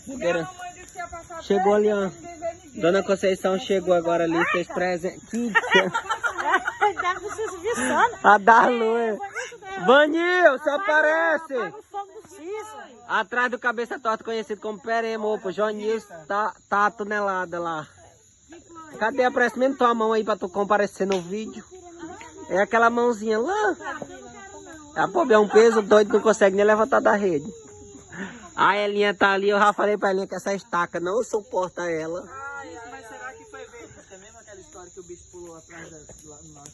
Fogueira. Chegou ali, ó. Dona Conceição chegou agora ali, fez presente. A Darlu. Vanil, só aparece. Atrás do cabeça torta, conhecido como Peremo, pô. Joanilson tá a tonelada lá. Cadê? Aparece mesmo tua mão aí pra tu comparecer no vídeo. É aquela mãozinha lá. A pobre é um peso doido, não consegue nem levantar da rede. A Elinha tá ali, eu já falei pra Elinha que essa estaca não suporta ela. Ah, isso, mas será que foi ver? É mesmo aquela história que o bicho pulou atrás da... lá no lado.